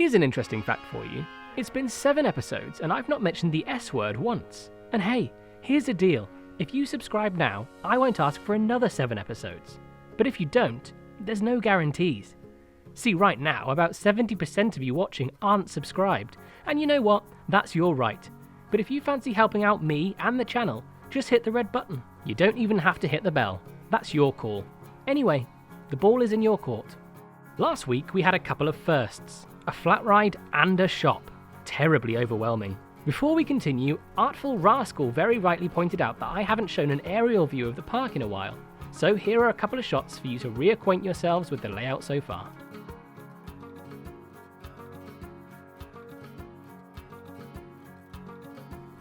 Here's an interesting fact for you. It's been 7 episodes and I've not mentioned the S word once. And hey, here's the deal. If you subscribe now, I won't ask for another 7 episodes. But if you don't, there's no guarantees. See, right now, about 70% of you watching aren't subscribed. And you know what? That's your right. But if you fancy helping out me and the channel, just hit the red button. You don't even have to hit the bell. That's your call. Anyway, the ball is in your court. Last week we had a couple of firsts. A flat ride and a shop. Terribly overwhelming. Before we continue, Artful Rascal very rightly pointed out that I haven't shown an aerial view of the park in a while. So here are a couple of shots for you to reacquaint yourselves with the layout so far.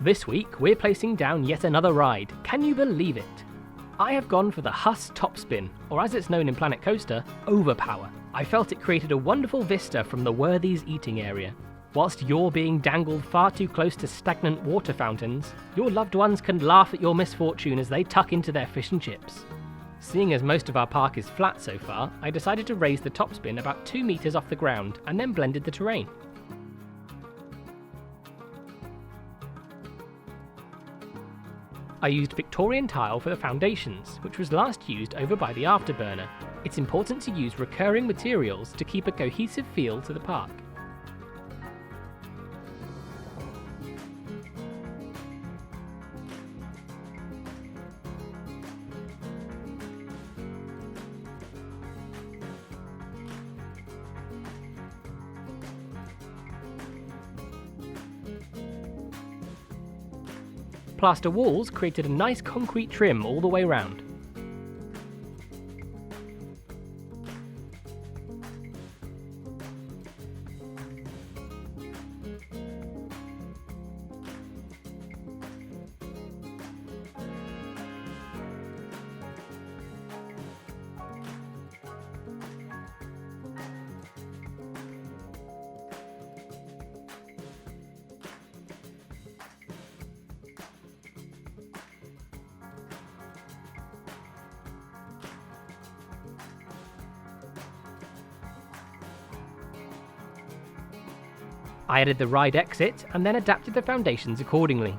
This week we're placing down yet another ride. Can you believe it? I have gone for the Huss Topspin, or as it's known in Planet Coaster, Overpower. I felt it created a wonderful vista from the Worthies eating area. Whilst you're being dangled far too close to stagnant water fountains, your loved ones can laugh at your misfortune as they tuck into their fish and chips. Seeing as most of our park is flat so far, I decided to raise the topspin about 2 meters off the ground and then blended the terrain. I used Victorian tile for the foundations, which was last used over by the afterburner. It's important to use recurring materials to keep a cohesive feel to the park. Plaster walls created a nice concrete trim all the way round. I added the ride exit and then adapted the foundations accordingly.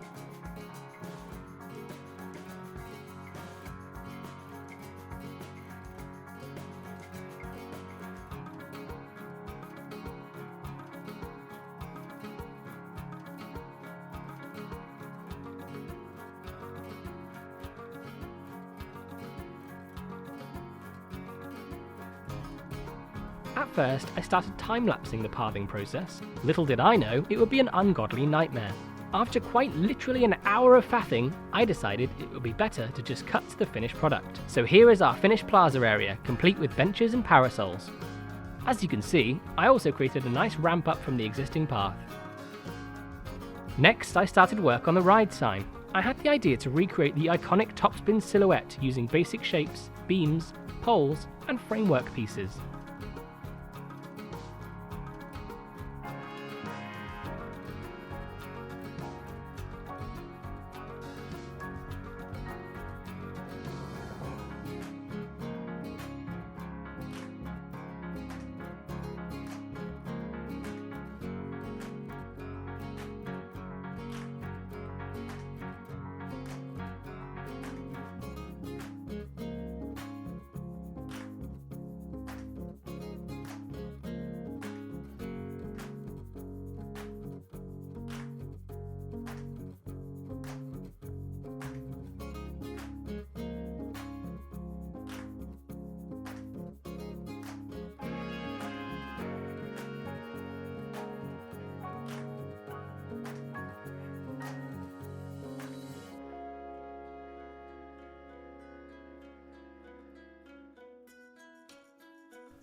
At first, I started time-lapsing the pathing process. Little did I know, it would be an ungodly nightmare. After quite literally an hour of faffing, I decided it would be better to just cut to the finished product. So here is our finished plaza area, complete with benches and parasols. As you can see, I also created a nice ramp up from the existing path. Next, I started work on the ride sign. I had the idea to recreate the iconic topspin silhouette using basic shapes, beams, poles, and framework pieces.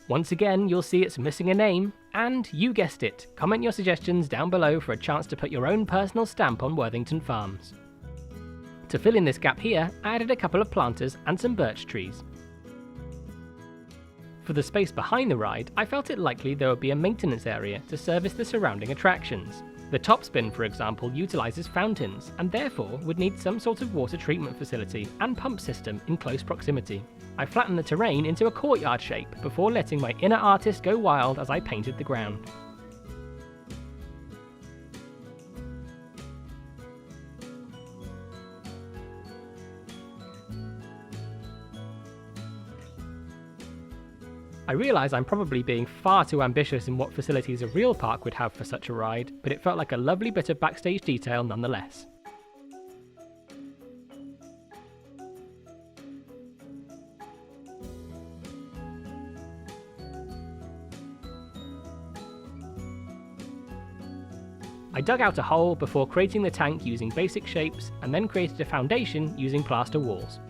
Once again, you'll see it's missing a name, and you guessed it, comment your suggestions down below for a chance to put your own personal stamp on Worthington Farms. To fill in this gap here, I added a couple of planters and some birch trees. For the space behind the ride, I felt it likely there would be a maintenance area to service the surrounding attractions. The topspin, for example, utilises fountains, and therefore would need some sort of water treatment facility and pump system in close proximity. I flattened the terrain into a courtyard shape before letting my inner artist go wild as I painted the ground. I realise I'm probably being far too ambitious in what facilities a real park would have for such a ride, but it felt like a lovely bit of backstage detail nonetheless. I dug out a hole before creating the tank using basic shapes, and then created a foundation using plaster walls.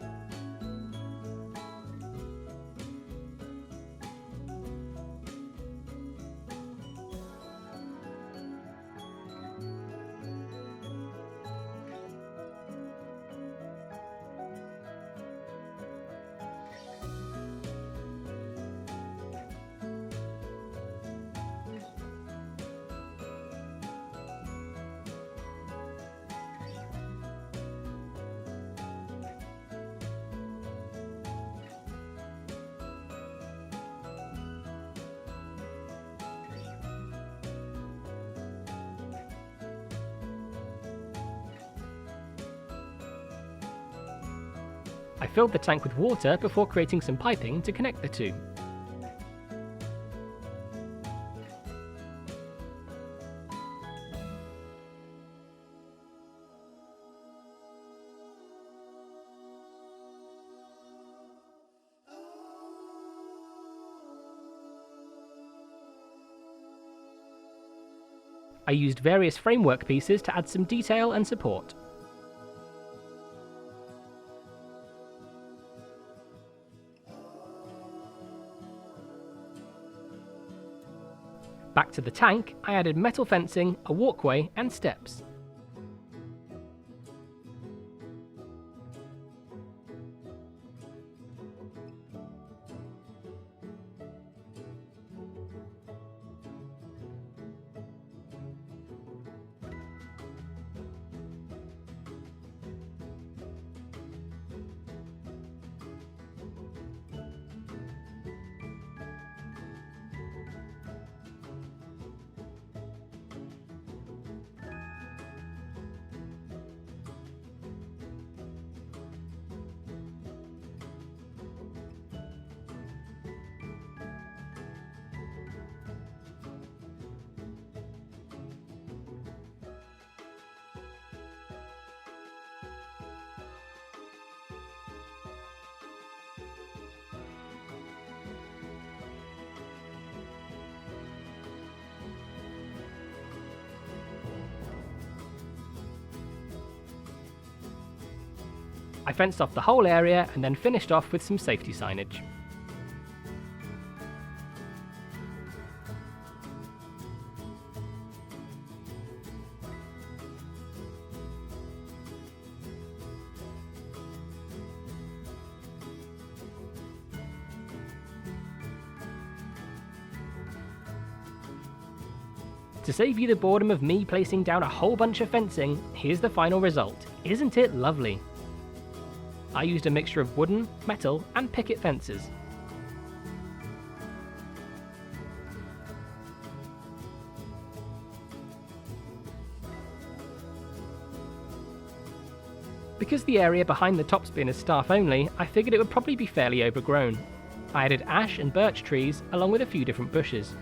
I filled the tank with water before creating some piping to connect the two. I used various framework pieces to add some detail and support. Back to the tank, I added metal fencing, a walkway, and steps. I fenced off the whole area and then finished off with some safety signage. To save you the boredom of me placing down a whole bunch of fencing, here's the final result. Isn't it lovely? I used a mixture of wooden, metal, and picket fences. Because the area behind the topspin is staff only, I figured it would probably be fairly overgrown. I added ash and birch trees, along with a few different bushes.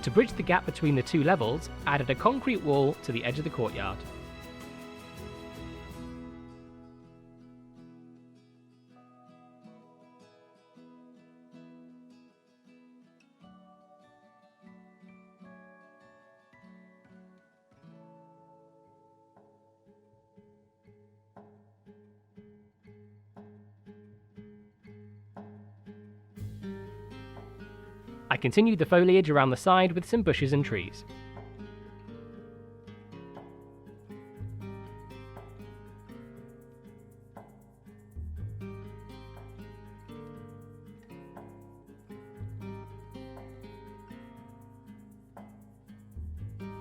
To bridge the gap between the two levels, I added a concrete wall to the edge of the courtyard. I continued the foliage around the side with some bushes and trees.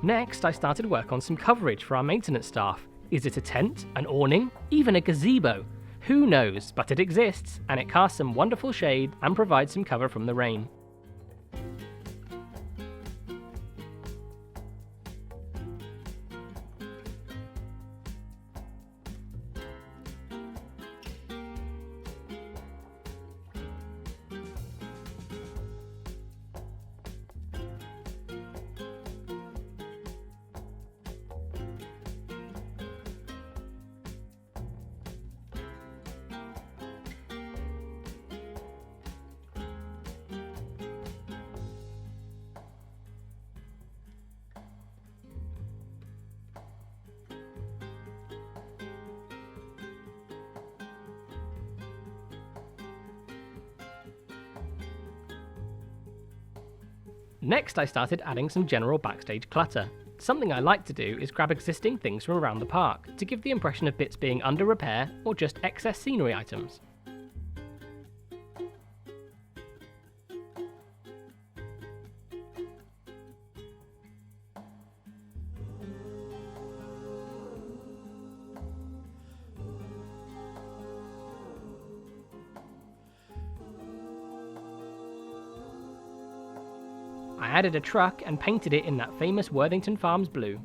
Next, I started work on some coverage for our maintenance staff. Is it a tent, an awning, even a gazebo? Who knows, but it exists, and it casts some wonderful shade and provides some cover from the rain. Next, I started adding some general backstage clutter. Something I like to do is grab existing things from around the park to give the impression of bits being under repair or just excess scenery items. I added a truck and painted it in that famous Worthington Farms blue.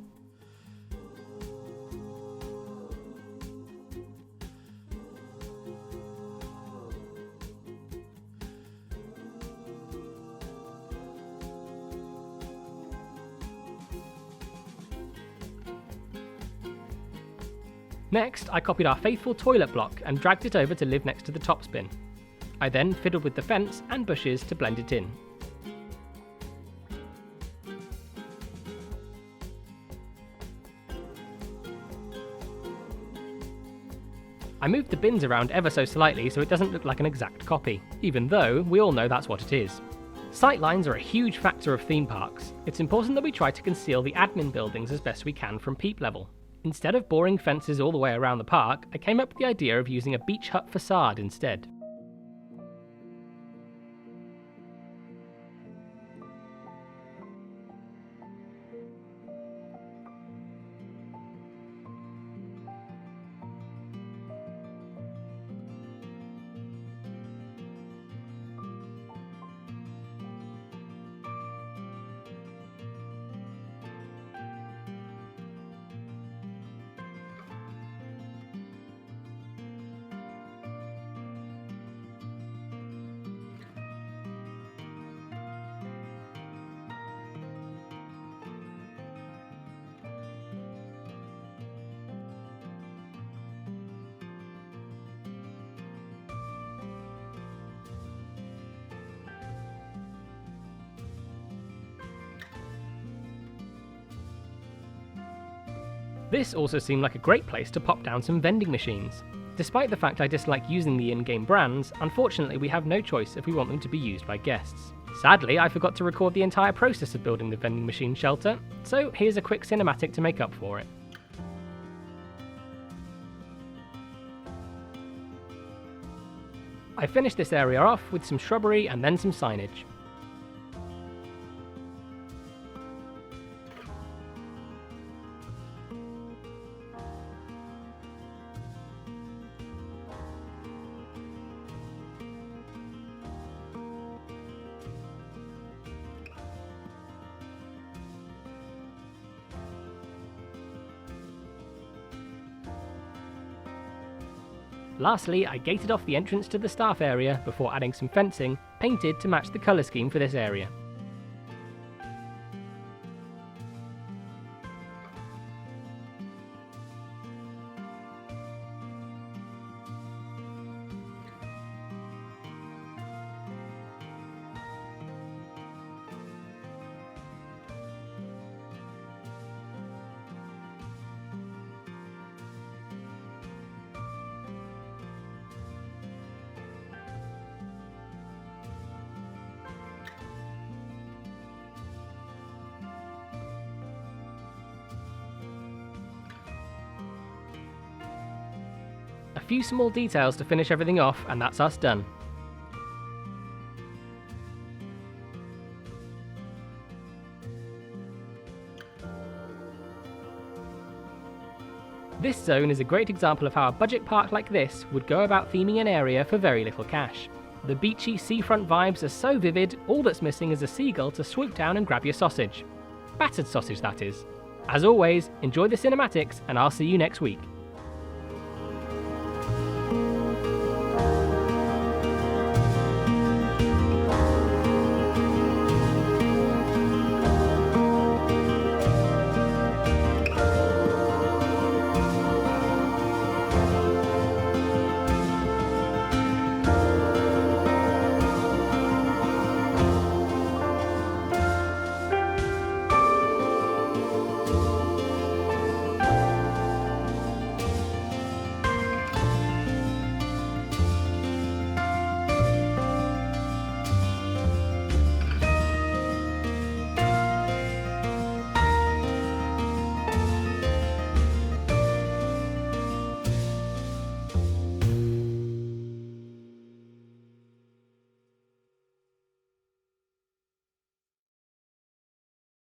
Next, I copied our faithful toilet block and dragged it over to live next to the topspin. I then fiddled with the fence and bushes to blend it in. I moved the bins around ever so slightly so it doesn't look like an exact copy, even though we all know that's what it is. Sightlines are a huge factor of theme parks. It's important that we try to conceal the admin buildings as best we can from peep level. Instead of boring fences all the way around the park, I came up with the idea of using a beach hut facade instead. This also seemed like a great place to pop down some vending machines. Despite the fact I dislike using the in-game brands, unfortunately we have no choice if we want them to be used by guests. Sadly, I forgot to record the entire process of building the vending machine shelter, so here's a quick cinematic to make up for it. I finished this area off with some shrubbery and then some signage. Lastly, I gated off the entrance to the staff area before adding some fencing, painted to match the colour scheme for this area. A few small details to finish everything off, and that's us done. This zone is a great example of how a budget park like this would go about theming an area for very little cash. The beachy seafront vibes are so vivid, all that's missing is a seagull to swoop down and grab your sausage. Battered sausage, that is. As always, enjoy the cinematics, and I'll see you next week.